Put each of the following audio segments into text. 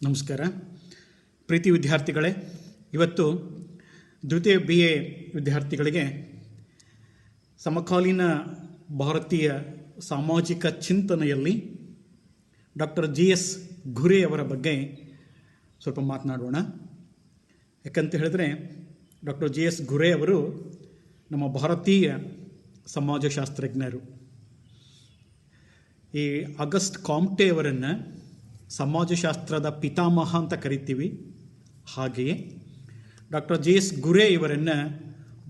ನಮಸ್ಕಾರ ಪ್ರೀತಿ ವಿದ್ಯಾರ್ಥಿಗಳೇ, ಇವತ್ತು ದ್ವಿತೀಯ BA ವಿದ್ಯಾರ್ಥಿಗಳಿಗೆ ಸಮಕಾಲೀನ ಭಾರತೀಯ ಸಾಮಾಜಿಕ ಚಿಂತನೆಯಲ್ಲಿ ಡಾಕ್ಟರ್ GS ಘುರೆ ಅವರ ಬಗ್ಗೆ ಸ್ವಲ್ಪ ಮಾತನಾಡೋಣ. ಯಾಕಂತ ಹೇಳಿದ್ರೆ ಡಾಕ್ಟರ್ GS ಘುರೆ ಅವರು ನಮ್ಮ ಭಾರತೀಯ ಸಮಾಜಶಾಸ್ತ್ರಜ್ಞರು. ಈ ಆಗಸ್ಟ್ ಕಾಮ್ಟೆ ಅವರನ್ನು ಸಮಾಜಶಾಸ್ತ್ರದ ಪಿತಾಮಹ ಅಂತ ಕರಿತೀವಿ. ಹಾಗೆಯೇ ಡಾಕ್ಟರ್ GS ಘುರೆ ಇವರನ್ನು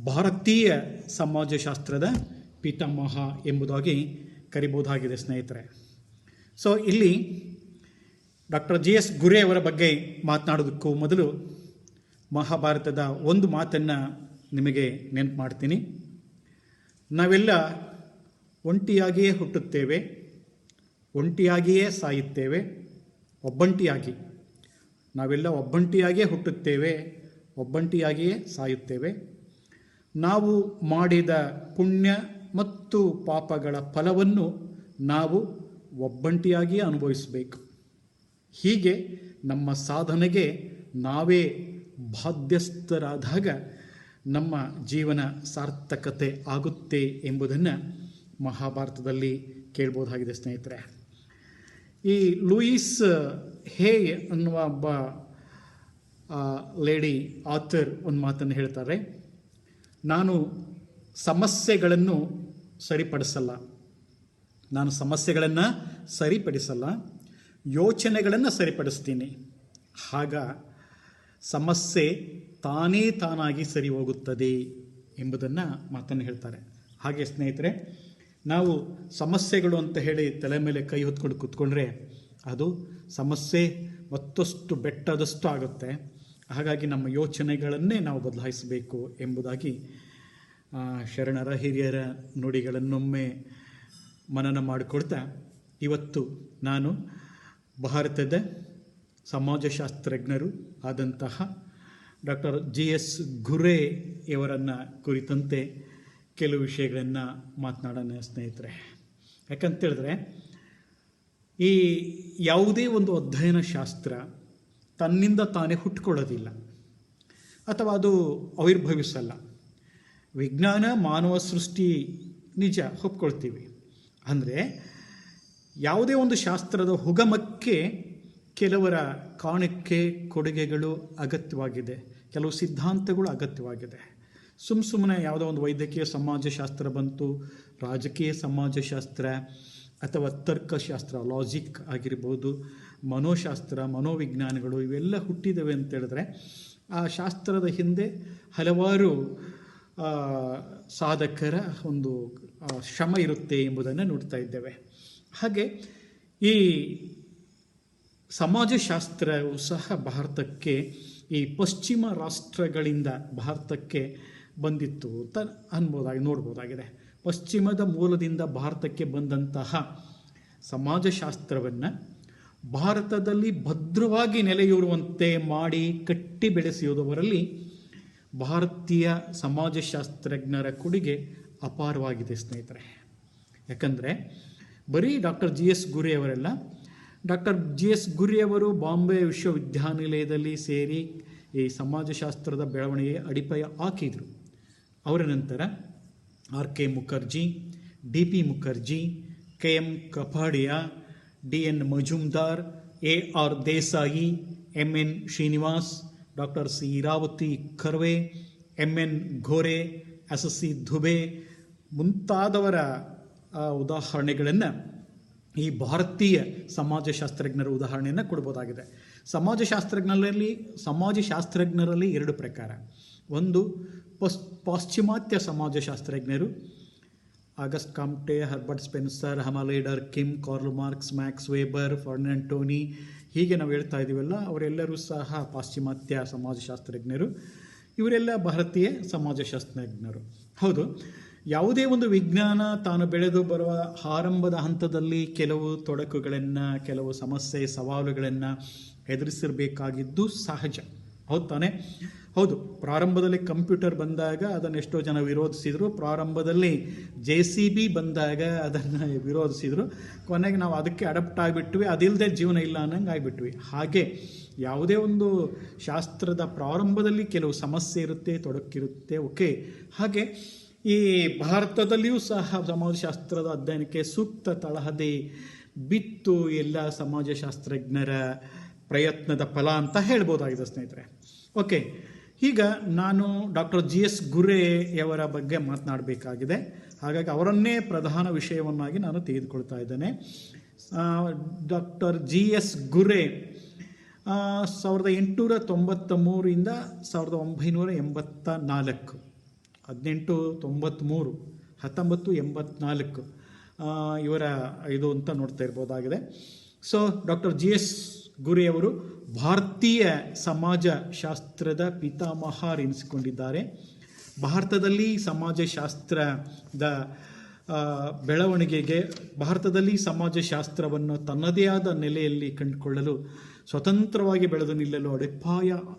ಭಾರತೀಯ ಸಮಾಜಶಾಸ್ತ್ರದ ಪಿತಾಮಹ ಎಂಬುದಾಗಿ ಕರಿಬಹುದಾಗಿದೆ ಸ್ನೇಹಿತರೆ. ಸೊ ಇಲ್ಲಿ ಡಾಕ್ಟರ್ GS ಘುರೆ ಅವರ ಬಗ್ಗೆ ಮಾತನಾಡೋದಕ್ಕೂ ಮೊದಲು ಮಹಾಭಾರತದ ಒಂದು ಮಾತನ್ನು ನಿಮಗೆ ನೆನಪು ಮಾಡ್ತೀನಿ. ನಾವೆಲ್ಲ ಒಂಟಿಯಾಗಿಯೇ ಹುಟ್ಟುತ್ತೇವೆ, ಒಂಟಿಯಾಗಿಯೇ ಸಾಯುತ್ತೇವೆ. ಒಬ್ಬಂಟಿಯಾಗಿ ನಾವೆಲ್ಲ ಒಬ್ಬಂಟಿಯಾಗಿಯೇ ಹುಟ್ಟುತ್ತೇವೆ, ಒಬ್ಬಂಟಿಯಾಗಿಯೇ ಸಾಯುತ್ತೇವೆ. ನಾವು ಮಾಡಿದ ಪುಣ್ಯ ಮತ್ತು ಪಾಪಗಳ ಫಲವನ್ನು ನಾವು ಒಬ್ಬಂಟಿಯಾಗಿಯೇ ಅನುಭವಿಸಬೇಕು. ಹೀಗೆ ನಮ್ಮ ಸಾಧನೆಗೆ ನಾವೇ ಬಾಧ್ಯಸ್ಥರಾದಾಗ ನಮ್ಮ ಜೀವನ ಸಾರ್ಥಕತೆ ಆಗುತ್ತೆ ಎಂಬುದನ್ನು ಮಹಾಭಾರತದಲ್ಲಿ ಕೇಳ್ಬೋದಾಗಿದೆ ಸ್ನೇಹಿತರೆ. ಈ ಲೂಯಿಸ್ ಹೇ ಅನ್ನುವ ಒಬ್ಬ ಲೇಡಿ ಆಥರ್ ಒಂದು ಮಾತನ್ನು ಹೇಳ್ತಾರೆ, ನಾನು ಸಮಸ್ಯೆಗಳನ್ನು ಸರಿಪಡಿಸಲ್ಲ, ಯೋಚನೆಗಳನ್ನು ಸರಿಪಡಿಸ್ತೀನಿ. ಆಗ ಸಮಸ್ಯೆ ತಾನಾಗಿ ಸರಿ ಹೋಗುತ್ತದೆ ಎಂಬುದನ್ನು ಮಾತನ್ನು ಹೇಳ್ತಾರೆ. ಹಾಗೆ ಸ್ನೇಹಿತರೆ, ನಾವು ಸಮಸ್ಯೆಗಳು ಅಂತ ಹೇಳಿ ತಲೆ ಮೇಲೆ ಕೈ ಹೊತ್ಕೊಂಡು ಕೂತ್ಕೊಂಡ್ರೆ ಅದು ಸಮಸ್ಯೆ ಮತ್ತಷ್ಟು ಬೆಟ್ಟದಷ್ಟು ಆಗುತ್ತೆ. ಹಾಗಾಗಿ ನಮ್ಮ ಯೋಚನೆಗಳನ್ನೇ ನಾವು ಬದಲಾಯಿಸಬೇಕು ಎಂಬುದಾಗಿ ಶರಣರ ಹಿರಿಯರ ನುಡಿಗಳನ್ನೊಮ್ಮೆ ಮನನ ಮಾಡಿಕೊಳ್ತಾ ಇವತ್ತು ನಾನು ಭಾರತದ ಸಮಾಜಶಾಸ್ತ್ರಜ್ಞರು ಆದಂತಹ ಡಾಕ್ಟರ್ GS ಘುರೆ ಇವರನ್ನು ಕುರಿತಂತೆ ಕೆಲವು ವಿಷಯಗಳನ್ನು ಮಾತನಾಡೋಣ ಸ್ನೇಹಿತರೆ. ಯಾಕಂತೇಳಿದ್ರೆ ಈ ಯಾವುದೇ ಒಂದು ಅಧ್ಯಯನ ಶಾಸ್ತ್ರ ತನ್ನಿಂದ ತಾನೇ ಹುಟ್ಟುಕೊಳ್ಳೋದಿಲ್ಲ ಅಥವಾ ಅದು ಆವಿರ್ಭವಿಸಲ್ಲ. ವಿಜ್ಞಾನ ಮಾನವ ಸೃಷ್ಟಿ ನಿಜ ಒಪ್ಕೊಳ್ತೀವಿ. ಅಂದರೆ ಯಾವುದೇ ಒಂದು ಶಾಸ್ತ್ರದ ಉಗಮಕ್ಕೆ ಕೆಲವರ ಕಾಣಿಕೆ ಕೊಡುಗೆಗಳು ಅಗತ್ಯವಾಗಿದೆ, ಕೆಲವು ಸಿದ್ಧಾಂತಗಳು ಅಗತ್ಯವಾಗಿದೆ. ಸುಮ್ಮನೆ ಯಾವುದೋ ಒಂದು ವೈದ್ಯಕೀಯ ಸಮಾಜಶಾಸ್ತ್ರ ಬಂತು, ರಾಜಕೀಯ ಸಮಾಜಶಾಸ್ತ್ರ ಅಥವಾ ತರ್ಕಶಾಸ್ತ್ರ ಲಾಜಿಕ್ ಆಗಿರ್ಬೋದು, ಮನೋಶಾಸ್ತ್ರ ಮನೋವಿಜ್ಞಾನಗಳು ಇವೆಲ್ಲ ಹುಟ್ಟಿದವೆ ಅಂತೇಳಿದ್ರೆ ಆ ಶಾಸ್ತ್ರದ ಹಿಂದೆ ಹಲವಾರು ಸಾಧಕರ ಒಂದು ಶ್ರಮ ಇರುತ್ತೆ ಎಂಬುದನ್ನು ನೋಡ್ತಾ ಇದ್ದೇವೆ. ಹಾಗೆ ಈ ಸಮಾಜಶಾಸ್ತ್ರವು ಸಹ ಭಾರತಕ್ಕೆ ಈ ಪಶ್ಚಿಮ ರಾಷ್ಟ್ರಗಳಿಂದ ಭಾರತಕ್ಕೆ ಬಂದಿತ್ತು ಅಂತ ನೋಡ್ಬೋದಾಗಿದೆ. ಪಶ್ಚಿಮದ ಮೂಲದಿಂದ ಭಾರತಕ್ಕೆ ಬಂದಂತಹ ಸಮಾಜಶಾಸ್ತ್ರವನ್ನು ಭಾರತದಲ್ಲಿ ಭದ್ರವಾಗಿ ನೆಲೆಯೂರುವಂತೆ ಮಾಡಿ ಕಟ್ಟಿ ಬೆಳೆಸುವುದರಲ್ಲಿ ಭಾರತೀಯ ಸಮಾಜಶಾಸ್ತ್ರಜ್ಞರ ಕೊಡುಗೆ ಅಪಾರವಾಗಿದೆ ಸ್ನೇಹಿತರೆ. ಯಾಕಂದರೆ ಬರೀ ಡಾಕ್ಟರ್ GS ಘುರೆ ಅವರೆಲ್ಲ, ಡಾಕ್ಟರ್ GS ಘುರೆ ಅವರು ಬಾಂಬೆ ವಿಶ್ವವಿದ್ಯಾನಿಲಯದಲ್ಲಿ ಸೇರಿ ಈ ಸಮಾಜಶಾಸ್ತ್ರದ ಬೆಳವಣಿಗೆ ಅಡಿಪಾಯ ಹಾಕಿದರು. ಅವರ ನಂತರ RK Mukherjee, DP Mukherjee, KM Kapadia, DN Majumdar, AR Desai, MN Srinivas, doctor C ರಾವತಿ ಕರ್ವೆ, MN ಘೋರೆ, SSC ಧುಬೆ ಮುಂತಾದವರ ಉದಾಹರಣೆಗಳನ್ನು ಈ ಭಾರತೀಯ ಸಮಾಜಶಾಸ್ತ್ರಜ್ಞರ ಉದಾಹರಣೆಯನ್ನು ಕೊಡ್ಬೋದಾಗಿದೆ. ಸಮಾಜಶಾಸ್ತ್ರಜ್ಞರಲ್ಲಿ ಎರಡು ಪ್ರಕಾರ. ಒಂದು ಪಾಶ್ಚಿಮಾತ್ಯ ಸಮಾಜಶಾಸ್ತ್ರಜ್ಞರು, Auguste Comte, Herbert Spencer, Emile Durkheim, Karl Marx, Max Weber, Ferdinand Tonnies, ಹೀಗೆ ನಾವು ಹೇಳ್ತಾ ಇದ್ದೀವಲ್ಲ, ಅವರೆಲ್ಲರೂ ಸಹ ಪಾಶ್ಚಿಮಾತ್ಯ ಸಮಾಜಶಾಸ್ತ್ರಜ್ಞರು. ಇವರೆಲ್ಲ ಭಾರತೀಯ ಸಮಾಜಶಾಸ್ತ್ರಜ್ಞರು. ಹೌದು, ಯಾವುದೇ ಒಂದು ವಿಜ್ಞಾನ ತಾನು ಬೆಳೆದು ಬರುವ ಆರಂಭದ ಹಂತದಲ್ಲಿ ಕೆಲವು ತೊಡಕುಗಳನ್ನು, ಕೆಲವು ಸಮಸ್ಯೆ ಸವಾಲುಗಳನ್ನು ಎದುರಿಸಿರಬೇಕಾಗಿದ್ದು ಸಹಜ. ಹೌದು ತಾನೆ? ಹೌದು, ಪ್ರಾರಂಭದಲ್ಲಿ ಕಂಪ್ಯೂಟರ್ ಬಂದಾಗ ಅದನ್ನು ಎಷ್ಟೋ ಜನ ವಿರೋಧಿಸಿದರು, ಪ್ರಾರಂಭದಲ್ಲಿ JCB ಬಂದಾಗ ಅದನ್ನು ವಿರೋಧಿಸಿದರು, ಕೊನೆಗೆ ನಾವು ಅದಕ್ಕೆ ಅಡಪ್ಟ್ ಆಗಿಬಿಟ್ವಿ, ಅದಿಲ್ಲದೆ ಜೀವನ ಇಲ್ಲ ಅನ್ನಂಗೆ ಆಗಿಬಿಟ್ವಿ. ಹಾಗೆ ಯಾವುದೇ ಒಂದು ಶಾಸ್ತ್ರದ ಪ್ರಾರಂಭದಲ್ಲಿ ಕೆಲವು ಸಮಸ್ಯೆ ಇರುತ್ತೆ, ತೊಡಕಿರುತ್ತೆ, ಓಕೆ. ಹಾಗೆ ಈ ಭಾರತದಲ್ಲಿಯೂ ಸಹ ಸಮಾಜಶಾಸ್ತ್ರದ ಅಧ್ಯಯನಕ್ಕೆ ಸೂಕ್ತ ತಳಹದಿ ಬಿತ್ತು ಎಲ್ಲ ಸಮಾಜಶಾಸ್ತ್ರಜ್ಞರ ಪ್ರಯತ್ನದ ಫಲ ಅಂತ ಹೇಳ್ಬೋದಾಗಿದೆ ಸ್ನೇಹಿತರೆ. ಓಕೆ, ಈಗ ನಾನು ಡಾಕ್ಟರ್ GS ಗುರೆಯವರ ಬಗ್ಗೆ ಮಾತನಾಡಬೇಕಾಗಿದೆ. ಹಾಗಾಗಿ ಅವರನ್ನೇ ಪ್ರಧಾನ ವಿಷಯವನ್ನಾಗಿ ನಾನು ತೆಗೆದುಕೊಳ್ತಾ ಇದ್ದೇನೆ. ಡಾಕ್ಟರ್ GS ಗುರೆ 1893 1984, 1893 1984 ಇವರ ಇದು ಅಂತ ನೋಡ್ತಾ ಇರ್ಬೋದಾಗಿದೆ. ಸೊ ಡಾಕ್ಟರ್ GS ಗುರೆಯವರು ಭಾರತೀಯ ಸಮಾಜಶಾಸ್ತ್ರದ ಪಿತಾಮಹರೆನಿಸಿಕೊಂಡಿದ್ದಾರೆ. ಭಾರತದಲ್ಲಿ ಸಮಾಜಶಾಸ್ತ್ರದ ಬೆಳವಣಿಗೆಗೆ, ಭಾರತದಲ್ಲಿ ಸಮಾಜಶಾಸ್ತ್ರವನ್ನು ತನ್ನದೇ ಆದ ನೆಲೆಯಲ್ಲಿ ಕಂಡುಕೊಳ್ಳಲು, ಸ್ವತಂತ್ರವಾಗಿ ಬೆಳೆದು ನಿಲ್ಲಲು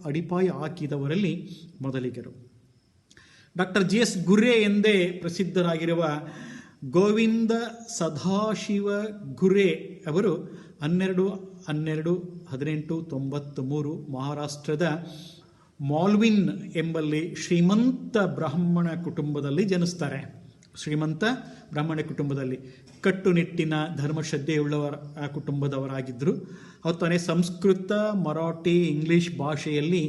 ಅಡಿಪಾಯ ಹಾಕಿದವರಲ್ಲಿ ಮೊದಲಿಗರು. ಡಾಕ್ಟರ್ GS ಗುರೆ ಎಂದೇ ಪ್ರಸಿದ್ಧರಾಗಿರುವ ಗೋವಿಂದ ಸದಾಶಿವ ಗುರೆ ಅವರು 12/12/1893 ಮಹಾರಾಷ್ಟ್ರದ ಮಾಲ್ವಿನ್ ಎಂಬಲ್ಲಿ ಶ್ರೀಮಂತ ಬ್ರಾಹ್ಮಣ ಕುಟುಂಬದಲ್ಲಿ ಜನಿಸ್ತಾರೆ. ಶ್ರೀಮಂತ ಬ್ರಾಹ್ಮಣ ಕುಟುಂಬದಲ್ಲಿ ಕಟ್ಟುನಿಟ್ಟಿನ ಧರ್ಮಶ್ರದ್ಧೆಯುಳ್ಳವರ ಕುಟುಂಬದವರಾಗಿದ್ದರು. ಅವ್ರು ತಾನೇ ಸಂಸ್ಕೃತ, ಮರಾಠಿ, ಇಂಗ್ಲಿಷ್ ಭಾಷೆಯಲ್ಲಿ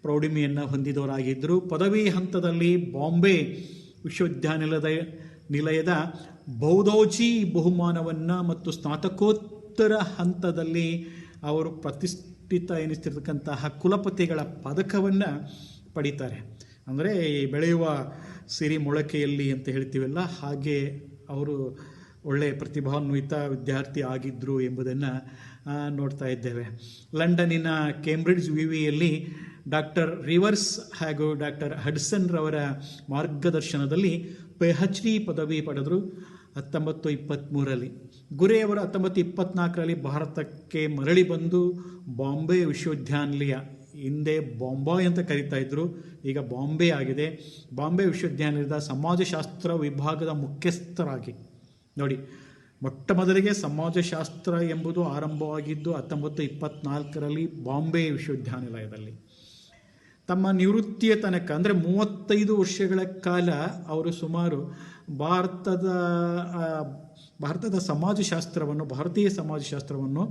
ಪ್ರೌಢಿಮೆಯನ್ನು ಹೊಂದಿದವರಾಗಿದ್ದರು. ಪದವಿ ಹಂತದಲ್ಲಿ ಬಾಂಬೆ ವಿಶ್ವವಿದ್ಯಾನಿಲಯದ ಬೌದೋಜಿ ಬಹುಮಾನವನ್ನು ಮತ್ತು ಸ್ನಾತಕೋತ್ತರ ಹಂತದಲ್ಲಿ ಅವರು ಪ್ರತಿಷ್ಠಿತ ಎನಿಸ್ತಿರ್ತಕ್ಕಂತಹ ಕುಲಪತಿಗಳ ಪದಕವನ್ನು ಪಡೀತಾರೆ. ಅಂದರೆ ಬೆಳೆಯುವ ಸಿರಿ ಮೊಳಕೆಯಲ್ಲಿ ಅಂತ ಹೇಳ್ತೀವಲ್ಲ, ಹಾಗೆ ಅವರು ಒಳ್ಳೆಯ ಪ್ರತಿಭಾನ್ವಿತ ವಿದ್ಯಾರ್ಥಿ ಆಗಿದ್ದರು ಎಂಬುದನ್ನು ನೋಡ್ತಾ ಇದ್ದೇವೆ. ಲಂಡನ್ನಿನ ಕೇಂಬ್ರಿಡ್ಜ್ ವಿವಿಯಲ್ಲಿ ಡಾಕ್ಟರ್ ರಿವರ್ಸ್ ಹಾಗೂ ಡಾಕ್ಟರ್ ಹಡ್ಸನ್ ರವರ ಮಾರ್ಗದರ್ಶನದಲ್ಲಿ PhD ಪದವಿ ಪಡೆದರು 1923. ಗುರೆಯವರು 1924 ಭಾರತಕ್ಕೆ ಮರಳಿ ಬಂದು ಬಾಂಬೆ ವಿಶ್ವವಿದ್ಯಾನಿಲಯ, ಹಿಂದೆ ಬಾಂಬಾಯ್ ಅಂತ ಕರೀತಾ ಇದ್ರು, ಈಗ ಬಾಂಬೆ ಆಗಿದೆ, ಬಾಂಬೆ ವಿಶ್ವವಿದ್ಯಾನಿಲಯದ ಸಮಾಜಶಾಸ್ತ್ರ ವಿಭಾಗದ ಮುಖ್ಯಸ್ಥರಾಗಿ ನೋಡಿ. ಮೊಟ್ಟ ಮೊದಲಿಗೆ ಸಮಾಜಶಾಸ್ತ್ರ ಎಂಬುದು ಆರಂಭವಾಗಿದ್ದು 1924 ಬಾಂಬೆ ವಿಶ್ವವಿದ್ಯಾನಿಲಯದಲ್ಲಿ. ತಮ್ಮ ನಿವೃತ್ತಿಯ ತನಕ ಅಂದರೆ 35 ವರ್ಷಗಳ ಕಾಲ ಅವರು ಸುಮಾರು ಭಾರತದ ಸಮಾಜಶಾಸ್ತ್ರವನ್ನು, ಭಾರತೀಯ ಸಮಾಜಶಾಸ್ತ್ರವನ್ನು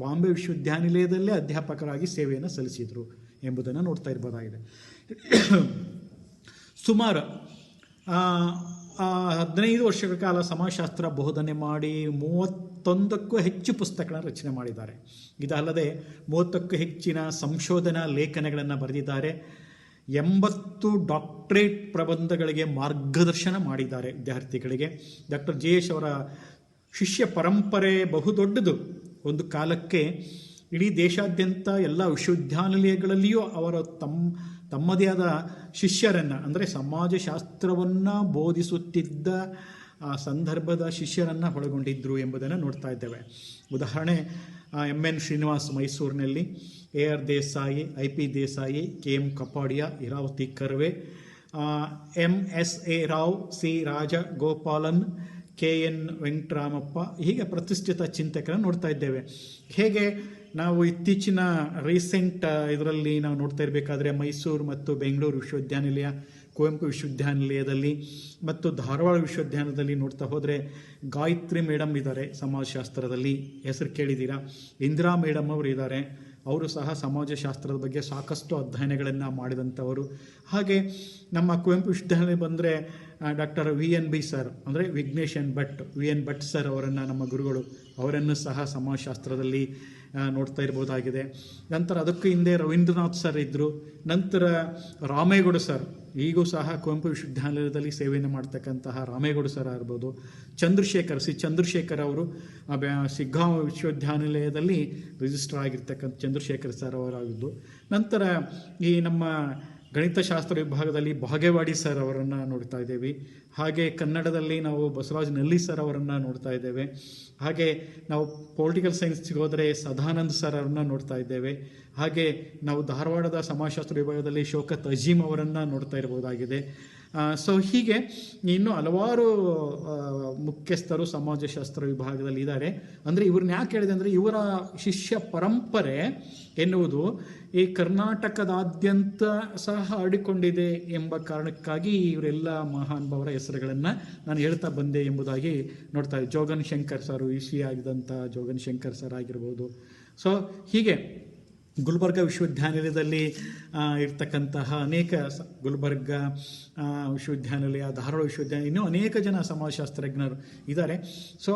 ಬಾಂಬೆ ವಿಶ್ವವಿದ್ಯಾನಿಲಯದಲ್ಲೇ ಅಧ್ಯಾಪಕರಾಗಿ ಸೇವೆಯನ್ನು ಸಲ್ಲಿಸಿದರು ಎಂಬುದನ್ನು ನೋಡ್ತಾ ಇರ್ಬೋದಾಗಿದೆ. ಸುಮಾರು 15 ವರ್ಷಗಳ ಕಾಲ ಸಮಾಜಶಾಸ್ತ್ರ ಬೋಧನೆ ಮಾಡಿ 31ಕ್ಕೂ ಹೆಚ್ಚು ಪುಸ್ತಕಗಳನ್ನು ರಚನೆ ಮಾಡಿದ್ದಾರೆ. ಇದಲ್ಲದೆ 30ಕ್ಕೂ ಹೆಚ್ಚಿನ ಸಂಶೋಧನಾ ಲೇಖನಗಳನ್ನು ಬರೆದಿದ್ದಾರೆ. 80 ಡಾಕ್ಟರೇಟ್ ಪ್ರಬಂಧಗಳಿಗೆ ಮಾರ್ಗದರ್ಶನ ಮಾಡಿದ್ದಾರೆ ವಿದ್ಯಾರ್ಥಿಗಳಿಗೆ. ಡಾಕ್ಟರ್ GS ಅವರ ಶಿಷ್ಯ ಪರಂಪರೆ ಬಹುದೊಡ್ಡದು. ಒಂದು ಕಾಲಕ್ಕೆ ಇಡೀ ದೇಶಾದ್ಯಂತ ಎಲ್ಲ ವಿಶ್ವವಿದ್ಯಾನಿಲಯಗಳಲ್ಲಿಯೂ ಅವರು ತಮ್ಮದೇ ಆದ ಶಿಷ್ಯರನ್ನು, ಅಂದರೆ ಸಮಾಜಶಾಸ್ತ್ರವನ್ನು ಬೋಧಿಸುತ್ತಿದ್ದ ಆ ಸಂದರ್ಭದ ಶಿಷ್ಯರನ್ನು ಒಳಗೊಂಡಿದ್ದರು ಎಂಬುದನ್ನು ನೋಡ್ತಾ ಇದ್ದೇವೆ. ಉದಾಹರಣೆ MN ಶ್ರೀನಿವಾಸ್ ಮೈಸೂರಿನಲ್ಲಿ, AR Desai, IP Desai, KM Kapadia, Iravati Karve, MSA Rao, C Rajagopalan, KN Venkataramappa, ಹೀಗೆ ಪ್ರತಿಷ್ಠಿತ ಚಿಂತಕರನ್ನು ನೋಡ್ತಾ ಇದ್ದೇವೆ. ಹೇಗೆ ನಾವು ಇತ್ತೀಚಿನ ರೀಸೆಂಟ್ ಇದರಲ್ಲಿ ನಾವು ನೋಡ್ತಾ ಇರಬೇಕಾದ್ರೆ ಮೈಸೂರು ಮತ್ತು ಬೆಂಗಳೂರು ವಿಶ್ವವಿದ್ಯಾನಿಲಯ, ಕುವೆಂಪು ವಿಶ್ವವಿದ್ಯಾನಿಲಯದಲ್ಲಿ ಮತ್ತು ಧಾರವಾಡ ವಿಶ್ವವಿದ್ಯಾನಿಲಯದಲ್ಲಿ ನೋಡ್ತಾ ಹೋದರೆ ಗಾಯತ್ರಿ ಮೇಡಮ್ ಇದ್ದಾರೆ ಸಮಾಜಶಾಸ್ತ್ರದಲ್ಲಿ, ಹೆಸರು ಕೇಳಿದ್ದೀರಾ. ಇಂದಿರಾ ಮೇಡಮ್ ಅವರು ಇದ್ದಾರೆ, ಅವರು ಸಹ ಸಮಾಜಶಾಸ್ತ್ರದ ಬಗ್ಗೆ ಸಾಕಷ್ಟು ಅಧ್ಯಯನಗಳನ್ನು ಮಾಡಿದಂಥವರು. ಹಾಗೆ ನಮ್ಮ ಕುವೆಂಪು ವಿಶ್ವವಿದ್ಯಾನಿಲಯ ಬಂದರೆ ಡಾಕ್ಟರ್ VNB ಸರ್, ಅಂದರೆ ವಿಘ್ನೇಶ್ VN ಭಟ್ ಸರ್ ಅವರನ್ನು, ನಮ್ಮ ಗುರುಗಳು, ಅವರನ್ನು ಸಹ ಸಮಾಜಶಾಸ್ತ್ರದಲ್ಲಿ ನೋಡ್ತಾ ಇರ್ಬೋದಾಗಿದೆ. ನಂತರ ಅದಕ್ಕೂ ಹಿಂದೆ ರವೀಂದ್ರನಾಥ್ ಸರ್ ಇದ್ದರು. ನಂತರ ರಾಮೇಗೌಡ ಸರ್, ಈಗೂ ಸಹ ಕುವೆಂಪು ವಿಶ್ವವಿದ್ಯಾನಿಲಯದಲ್ಲಿ ಸೇವೆಯನ್ನು ಮಾಡ್ತಕ್ಕಂತಹ ರಾಮೇಗೌಡ ಸರ್ ಇರ್ಬೋದು. ಚಂದ್ರಶೇಖರ್ ಅವರು ಶಿಗ್ಗಾಂವ್ ವಿಶ್ವವಿದ್ಯಾನಿಲಯದಲ್ಲಿ ರಿಜಿಸ್ಟರ್ ಆಗಿರ್ತಕ್ಕಂಥ ಚಂದ್ರಶೇಖರ್ ಸರ್ ಅವರಾಗಿದ್ದು. ನಂತರ ಈ ನಮ್ಮ ಗಣಿತಶಾಸ್ತ್ರ ವಿಭಾಗದಲ್ಲಿ ಬಾಗೇವಾಡಿ ಸರ್ ಅವರನ್ನು ನೋಡ್ತಾ ಇದ್ದೇವೆ. ಹಾಗೆ ಕನ್ನಡದಲ್ಲಿ ನಾವು ಬಸವರಾಜ್ ನಳ್ಳಿ ಸರ್ ಅವರನ್ನು ನೋಡ್ತಾ ಇದ್ದೇವೆ. ಹಾಗೆ ನಾವು ಪೊಲಿಟಿಕಲ್ ಸೈನ್ಸ್ಗೆ ಹೋದರೆ ಸದಾನಂದ್ ಸರ್ ಅವರನ್ನು ನೋಡ್ತಾ ಇದ್ದೇವೆ. ಹಾಗೆ ನಾವು ಧಾರವಾಡದ ಸಮಾಜಶಾಸ್ತ್ರ ವಿಭಾಗದಲ್ಲಿ ಶೌಕತ್ ಅಜೀಮ್ ಅವರನ್ನು ನೋಡ್ತಾ ಇರ್ಬೋದಾಗಿದೆ. ಸೊ ಹೀಗೆ ಇನ್ನೂ ಹಲವಾರು ಮುಖ್ಯಸ್ಥರು ಸಮಾಜಶಾಸ್ತ್ರ ವಿಭಾಗದಲ್ಲಿ ಇದ್ದಾರೆ. ಅಂದರೆ ಇವ್ರನ್ನ ಯಾಕೆ ಹೇಳಿದೆ ಅಂದರೆ ಇವರ ಶಿಷ್ಯ ಪರಂಪರೆ ಎನ್ನುವುದು ಈ ಕರ್ನಾಟಕದಾದ್ಯಂತ ಸಹ ಹರಡಿಕೊಂಡಿದೆ ಎಂಬ ಕಾರಣಕ್ಕಾಗಿ ಇವರೆಲ್ಲ ಮಹಾನುಭಾವರ ಹೆಸರುಗಳನ್ನು ನಾನು ಹೇಳ್ತಾ ಬಂದೆ ಎಂಬುದಾಗಿ ನೋಡ್ತಾ ಇದ್ದೆ. ಜೋಗನ್ ಶಂಕರ್ ಸರ್, ಇಸಿ ಆಗಿದ್ದಂಥ ಜೋಗನ್ ಶಂಕರ್ ಸರ್ ಆಗಿರ್ಬೋದು. ಸೊ ಹೀಗೆ ಗುಲ್ಬರ್ಗ ವಿಶ್ವವಿದ್ಯಾನಿಲಯದಲ್ಲಿ ಇರ್ತಕ್ಕಂತಹ ಅನೇಕ ಗುಲ್ಬರ್ಗ ವಿಶ್ವವಿದ್ಯಾನಿಲಯ, ಧಾರವಾಡ ವಿಶ್ವವಿದ್ಯಾನಿಲಯ, ಇನ್ನೂ ಅನೇಕ ಜನ ಸಮಾಜಶಾಸ್ತ್ರಜ್ಞರು ಇದ್ದಾರೆ. ಸೊ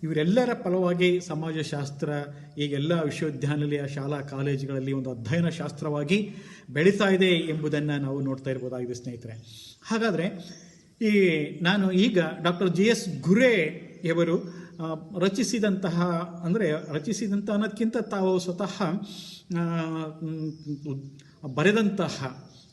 ಇವರೆಲ್ಲರ ಫಲವಾಗಿ ಸಮಾಜಶಾಸ್ತ್ರ ಈಗೆಲ್ಲ ವಿಶ್ವವಿದ್ಯಾನಿಲಯ, ಶಾಲಾ ಕಾಲೇಜುಗಳಲ್ಲಿ ಒಂದು ಅಧ್ಯಯನ ಶಾಸ್ತ್ರವಾಗಿ ಬೆಳೀತಾ ಇದೆ ಎಂಬುದನ್ನು ನಾವು ನೋಡ್ತಾ ಇರ್ಬೋದಾಗಿದೆ ಸ್ನೇಹಿತರೆ. ಹಾಗಾದರೆ ನಾನು ಈಗ ಡಾಕ್ಟರ್ JS ಗುರೇಯವರು ರಚಿಸಿದಂತಹ ಅನ್ನೋದಕ್ಕಿಂತ ತಾವು ಸ್ವತಃ ಬರೆದಂತಹ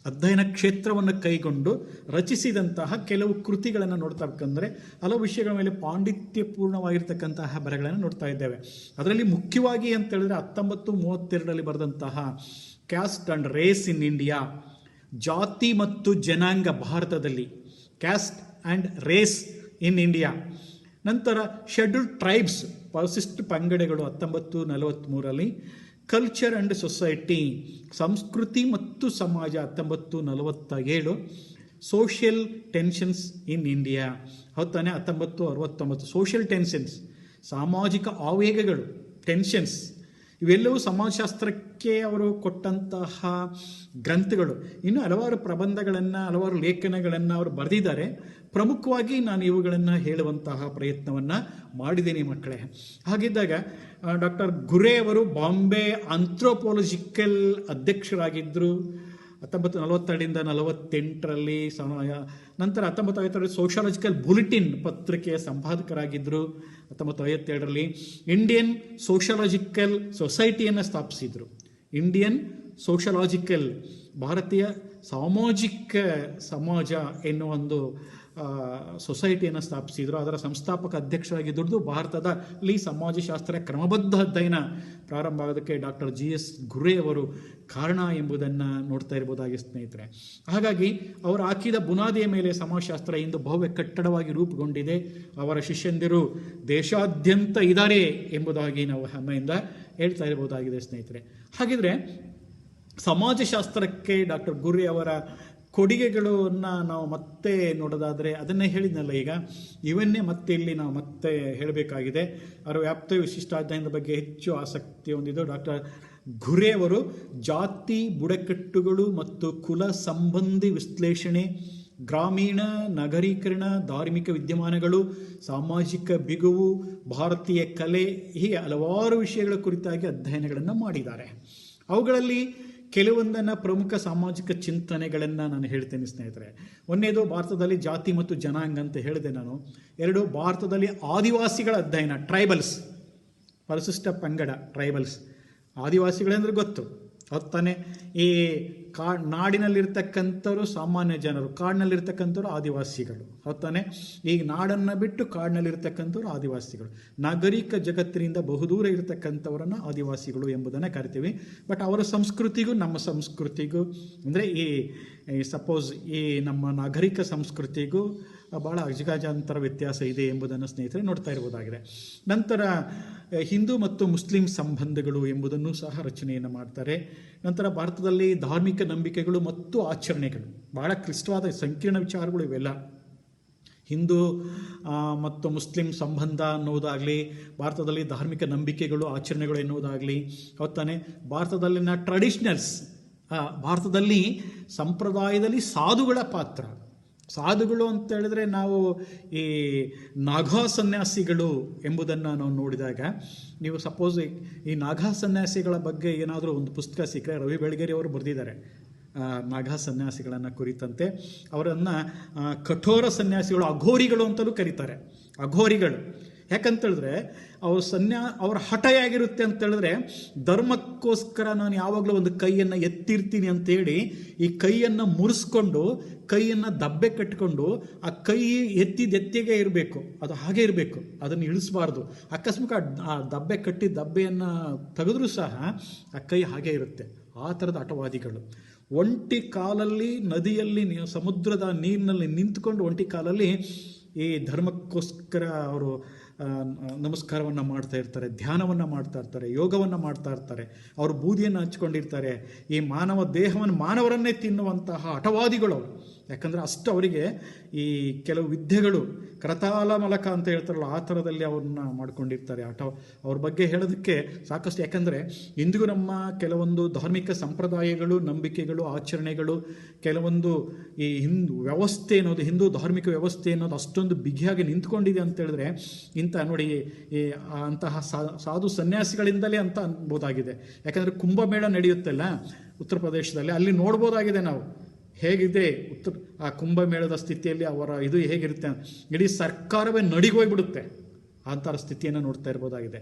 ಅಧ್ಯಯನ ಕ್ಷೇತ್ರವನ್ನು ಕೈಗೊಂಡು ರಚಿಸಿದಂತಹ ಕೆಲವು ಕೃತಿಗಳನ್ನು ನೋಡ್ತಾ ಬೇಕಂದರೆ ಹಲವು ವಿಷಯಗಳ ಮೇಲೆ ಪಾಂಡಿತ್ಯಪೂರ್ಣವಾಗಿರ್ತಕ್ಕಂತಹ ಬರೆಗಳನ್ನು ನೋಡ್ತಾ ಇದ್ದೇವೆ. ಅದರಲ್ಲಿ ಮುಖ್ಯವಾಗಿ ಅಂತ ಹೇಳಿದ್ರೆ 1932 ಬರೆದಂತಹ caste and race in India, ಜಾತಿ ಮತ್ತು ಜನಾಂಗ ಭಾರತದಲ್ಲಿ, caste and race in India. ನಂತರ ಶೆಡ್ಯೂಲ್ಡ್ ಟ್ರೈಬ್ಸ್, ಪರಿಶಿಷ್ಟ ಪಂಗಡಗಳು 1943, ಕಲ್ಚರ್ ಆ್ಯಂಡ್ ಸೊಸೈಟಿ, ಸಂಸ್ಕೃತಿ ಮತ್ತು ಸಮಾಜ 1947, ಸೋಷಿಯಲ್ ಟೆನ್ಷನ್ಸ್ ಇನ್ ಇಂಡಿಯಾ ತಾನೆ 1969. ಸೋಷಿಯಲ್ ಟೆನ್ಷನ್ಸ್, ಸಾಮಾಜಿಕ ಆವೇಗಗಳು, ಟೆನ್ಷನ್ಸ್, ಇವೆಲ್ಲವೂ ಸಮಾಜಶಾಸ್ತ್ರಕ್ಕೆ ಅವರು ಕೊಟ್ಟಂತಹ ಗ್ರಂಥಗಳು. ಇನ್ನು ಹಲವಾರು ಪ್ರಬಂಧಗಳನ್ನು, ಹಲವಾರು ಲೇಖನಗಳನ್ನು ಅವರು ಬರೆದಿದ್ದಾರೆ. ಪ್ರಮುಖವಾಗಿ ನಾನು ಇವುಗಳನ್ನು ಹೇಳುವಂತಹ ಪ್ರಯತ್ನವನ್ನು ಮಾಡಿದ್ದೀನಿ ಮಕ್ಕಳೇ. ಹಾಗಿದ್ದಾಗ ಡಾಕ್ಟರ್ ಗುರೇ ಅವರು ಬಾಂಬೆ ಆಂಥ್ರೋಪಾಲಜಿಕಲ್ ಅಧ್ಯಕ್ಷರಾಗಿದ್ದರು 1942-48. ನಂತರ 1952 ಸೋಷಾಲಜಿಕಲ್ ಬುಲೆಟಿನ್ ಪತ್ರಿಕೆಯ ಸಂಪಾದಕರಾಗಿದ್ದರು. 1957 ಇಂಡಿಯನ್ ಸೋಷಾಲಜಿಕಲ್ ಸೊಸೈಟಿಯನ್ನು ಸ್ಥಾಪಿಸಿದರು. ಇಂಡಿಯನ್ ಸೋಷಾಲಜಿಕಲ್, ಭಾರತೀಯ ಸಾಮಾಜಿಕ ಸಮಾಜ ಎನ್ನುವ ಒಂದು ಸೊಸೈಟಿಯನ್ನು ಸ್ಥಾಪಿಸಿದರು. ಅದರ ಸಂಸ್ಥಾಪಕ ಅಧ್ಯಕ್ಷರಾಗಿದ್ದು ಭಾರತದಲ್ಲಿ ಸಮಾಜಶಾಸ್ತ್ರ ಕ್ರಮಬದ್ಧ ಅಧ್ಯಯನ ಪ್ರಾರಂಭ ಆಗೋದಕ್ಕೆ ಡಾಕ್ಟರ್ JS ಗುರೇ ಅವರು ಕಾರಣ ಎಂಬುದನ್ನು ನೋಡ್ತಾ ಇರ್ಬೋದಾಗಿ ಸ್ನೇಹಿತರೆ. ಹಾಗಾಗಿ ಅವರು ಹಾಕಿದ ಬುನಾದಿಯ ಮೇಲೆ ಸಮಾಜಶಾಸ್ತ್ರ ಇಂದು ಭವ್ಯ ಕಟ್ಟಡವಾಗಿ ರೂಪುಗೊಂಡಿದೆ. ಅವರ ಶಿಷ್ಯಂದಿರು ದೇಶಾದ್ಯಂತ ಇದ್ದಾರೆ ಎಂಬುದಾಗಿ ನಾವು ಹೆಮ್ಮೆಯಿಂದ ಹೇಳ್ತಾ ಇರ್ಬೋದಾಗಿದೆ ಸ್ನೇಹಿತರೆ. ಹಾಗಿದ್ರೆ ಸಮಾಜಶಾಸ್ತ್ರಕ್ಕೆ ಡಾಕ್ಟರ್ ಗುರೇ ಅವರ ಕೊಡುಗೆಗಳನ್ನು ನಾವು ಮತ್ತೆ ನೋಡೋದಾದರೆ, ಅದನ್ನೇ ಹೇಳಿದ್ನಲ್ಲ ಈಗ, ಇವನ್ನೇ ಮತ್ತೆ ಇಲ್ಲಿ ನಾವು ಮತ್ತೆ ಹೇಳಬೇಕಾಗಿದೆ. ಅವರ ವ್ಯಾಪ್ತಿ ವಿಶಿಷ್ಟ ಅಧ್ಯಯನದ ಬಗ್ಗೆ ಹೆಚ್ಚು ಆಸಕ್ತಿ ಹೊಂದಿದ್ದು ಡಾಕ್ಟರ್ ಗುರೇ ಅವರು ಜಾತಿ, ಬುಡಕಟ್ಟುಗಳು ಮತ್ತು ಕುಲ ಸಂಬಂಧಿ ವಿಶ್ಲೇಷಣೆ, ಗ್ರಾಮೀಣ ನಗರೀಕರಣ, ಧಾರ್ಮಿಕ ವಿದ್ಯಮಾನಗಳು, ಸಾಮಾಜಿಕ ಬಿಗುವು, ಭಾರತೀಯ ಕಲೆ, ಹೀಗೆ ಹಲವಾರು ವಿಷಯಗಳ ಕುರಿತಾಗಿ ಅಧ್ಯಯನಗಳನ್ನು ಮಾಡಿದ್ದಾರೆ. ಅವುಗಳಲ್ಲಿ ಕೆಲವೊಂದನ್ನು ಪ್ರಮುಖ ಸಾಮಾಜಿಕ ಚಿಂತನೆಗಳನ್ನು ನಾನು ಹೇಳ್ತೇನೆ ಸ್ನೇಹಿತರೆ. ಒಂದನೇದು ಭಾರತದಲ್ಲಿ ಜಾತಿ ಮತ್ತು ಜನಾಂಗ ಅಂತ ಹೇಳಿದೆ ನಾನು. 2 ಭಾರತದಲ್ಲಿ ಆದಿವಾಸಿಗಳ ಅಧ್ಯಯನ, ಟ್ರೈಬಲ್ಸ್, ಪರಿಶಿಷ್ಟ ಪಂಗಡ, ಟ್ರೈಬಲ್ಸ್. ಆದಿವಾಸಿಗಳೆಂದ್ರೆ ಗೊತ್ತು ತಾನೆ, ಈ ನಾಡಿನಲ್ಲಿರ್ತಕ್ಕಂಥವ್ರು ಸಾಮಾನ್ಯ ಜನರು, ಕಾಡಿನಲ್ಲಿರ್ತಕ್ಕಂಥವ್ರು ಆದಿವಾಸಿಗಳು ತಾನೆ. ಈಗ ನಾಡನ್ನು ಬಿಟ್ಟು ಕಾಡಿನಲ್ಲಿರ್ತಕ್ಕಂಥವ್ರು ಆದಿವಾಸಿಗಳು. ನಾಗರಿಕ ಜಗತ್ತಿನಿಂದ ಬಹುದೂರ ಇರತಕ್ಕಂಥವರನ್ನು ಆದಿವಾಸಿಗಳು ಎಂಬುದನ್ನು ಕರಿತೀವಿ. ಬಟ್ ಅವರ ಸಂಸ್ಕೃತಿಗೂ ನಮ್ಮ ಸಂಸ್ಕೃತಿಗೂ, ಅಂದರೆ ಈ ಸಪೋಸ್ ಈ ನಮ್ಮ ನಾಗರಿಕ ಸಂಸ್ಕೃತಿಗೂ ಭಾಳ ಅಜಗಜಾಂತರ ವ್ಯತ್ಯಾಸ ಇದೆ ಎಂಬುದನ್ನು ಸ್ನೇಹಿತರೆ ನೋಡ್ತಾ ಇರ್ಬೋದಾಗಿದೆ. ನಂತರ ಹಿಂದೂ ಮತ್ತು ಮುಸ್ಲಿಂ ಸಂಬಂಧಗಳು ಎಂಬುದನ್ನು ಸಹ ರಚನೆಯನ್ನು ಮಾಡ್ತಾರೆ. ನಂತರ ಭಾರತದಲ್ಲಿ ಧಾರ್ಮಿಕ ನಂಬಿಕೆಗಳು ಮತ್ತು ಆಚರಣೆಗಳು, ಬಹಳ ಕ್ಲಿಷ್ಟವಾದ ಸಂಕೀರ್ಣ ವಿಚಾರಗಳು ಇವೆಲ್ಲ. ಹಿಂದೂ ಮತ್ತು ಮುಸ್ಲಿಂ ಸಂಬಂಧ ಅನ್ನೋದಾಗಲಿ, ಭಾರತದಲ್ಲಿ ಧಾರ್ಮಿಕ ನಂಬಿಕೆಗಳು, ಆಚರಣೆಗಳು ಎನ್ನುವುದಾಗಲಿ ತಾನೆ. ಭಾರತದಲ್ಲಿನ ಟ್ರೆಡಿಷನಲ್ಸ್, ಭಾರತದಲ್ಲಿ ಸಂಪ್ರದಾಯದಲ್ಲಿ ಸಾಧುಗಳ ಪಾತ್ರ. ಸಾಧುಗಳು ಅಂತ ಹೇಳಿದ್ರೆ ನಾವು ಈ ನಾಗಾ ಸನ್ಯಾಸಿಗಳು ಎಂಬುದನ್ನು ನಾವು ನೋಡಿದಾಗ, ನೀವು ಸಪೋಸ್ ಈ ನಾಗಾ ಸನ್ಯಾಸಿಗಳ ಬಗ್ಗೆ ಏನಾದರೂ ಒಂದು ಪುಸ್ತಕ ಸಿಕ್ಕರೆ, ರವಿ ಬೆಳಗೆರೆ ಅವರು ಬರೆದಿದ್ದಾರೆ ನಾಗಾ ಸನ್ಯಾಸಿಗಳನ್ನು ಕುರಿತಂತೆ. ಅವರನ್ನು ಕಠೋರ ಸನ್ಯಾಸಿಗಳು, ಅಘೋರಿಗಳು ಅಂತಲೂ ಕರೀತಾರೆ. ಅಘೋರಿಗಳು ಯಾಕಂತೇಳಿದ್ರೆ ಅವ್ರ ಹಠ ಹೇಗಿರುತ್ತೆ ಅಂತೇಳಿದ್ರೆ, ಧರ್ಮಕ್ಕೋಸ್ಕರ ನಾನು ಯಾವಾಗಲೂ ಒಂದು ಕೈಯನ್ನು ಎತ್ತಿರ್ತೀನಿ ಅಂತೇಳಿ ಈ ಕೈಯನ್ನು ಮುರಿಸ್ಕೊಂಡು ಕೈಯನ್ನು ದಬ್ಬೆ ಕಟ್ಟಿಕೊಂಡು ಆ ಕೈ ಎತ್ತಿಗೆ ಇರಬೇಕು, ಅದು ಹಾಗೆ ಇರಬೇಕು, ಅದನ್ನು ಇಳಿಸಬಾರ್ದು. ಅಕಸ್ಮಾತ್ ಆ ದಬ್ಬೆ ಕಟ್ಟಿ ದಬ್ಬೆಯನ್ನು ತೆಗೆದ್ರೂ ಸಹ ಆ ಕೈ ಹಾಗೆ ಇರುತ್ತೆ. ಆ ಥರದ ಹಠವಾದಿಗಳು ಒಂಟಿ ಕಾಲಲ್ಲಿ ನದಿಯಲ್ಲಿ ಸಮುದ್ರದ ನೀರಿನಲ್ಲಿ ನಿಂತ್ಕೊಂಡು ಒಂಟಿ ಕಾಲಲ್ಲಿ ಈ ಧರ್ಮಕ್ಕೋಸ್ಕರ ಅವರು ನಮಸ್ಕಾರವನ್ನು ಮಾಡ್ತಾ ಇರ್ತಾರೆ, ಧ್ಯಾನವನ್ನು ಮಾಡ್ತಾ ಇರ್ತಾರೆ, ಯೋಗವನ್ನು ಮಾಡ್ತಾ ಇರ್ತಾರೆ, ಅವರು ಬೂದಿಯನ್ನು ಹಂಚ್ಕೊಂಡಿರ್ತಾರೆ. ಈ ಮಾನವ ದೇಹವನ್ನು ಮಾನವರನ್ನೇ ತಿನ್ನುವಂತಹ ಹಠವಾದಿಗಳು ಅವರು. ಯಾಕಂದರೆ ಅಷ್ಟು ಅವರಿಗೆ ಈ ಕೆಲವು ವಿದ್ಯೆಗಳು ಕರತಾಲ ಮಲಕ ಅಂತ ಹೇಳ್ತಾರಲ್ಲ, ಆ ಥರದಲ್ಲಿ ಅವ್ರನ್ನ ಮಾಡ್ಕೊಂಡಿರ್ತಾರೆ. ಅವ್ರ ಬಗ್ಗೆ ಹೇಳೋದಕ್ಕೆ ಸಾಕಷ್ಟು. ಯಾಕಂದರೆ ಇಂದಿಗೂ ನಮ್ಮ ಕೆಲವೊಂದು ಧಾರ್ಮಿಕ ಸಂಪ್ರದಾಯಗಳು, ನಂಬಿಕೆಗಳು, ಆಚರಣೆಗಳು, ಕೆಲವೊಂದು ಈ ವ್ಯವಸ್ಥೆ ಅನ್ನೋದು, ಹಿಂದೂ ಧಾರ್ಮಿಕ ವ್ಯವಸ್ಥೆ ಅನ್ನೋದು ಅಷ್ಟೊಂದು ಬಿಗಿಯಾಗಿ ನಿಂತ್ಕೊಂಡಿದೆ ಅಂತೇಳಿದ್ರೆ ಇಂಥ ನೋಡಿ ಈ ಅಂತಹ ಸಾಧು ಸನ್ಯಾಸಿಗಳಿಂದಲೇ ಅಂತ ಅನ್ಬೋದಾಗಿದೆ. ಯಾಕಂದರೆ ಕುಂಭಮೇಳ ನಡೆಯುತ್ತಲ್ಲ ಉತ್ತರ ಪ್ರದೇಶದಲ್ಲಿ, ಅಲ್ಲಿ ನೋಡ್ಬೋದಾಗಿದೆ ನಾವು ಹೇಗಿದೆ ಆ ಕುಂಭಮೇಳದ ಸ್ಥಿತಿಯಲ್ಲಿ ಅವರ ಇದು ಹೇಗಿರುತ್ತೆ. ಇಡೀ ಸರ್ಕಾರವೇ ನಡಿಗೋಗ್ಬಿಡುತ್ತೆ, ಅಂಥ ಸ್ಥಿತಿಯನ್ನು ನೋಡ್ತಾ ಇರ್ಬೋದಾಗಿದೆ.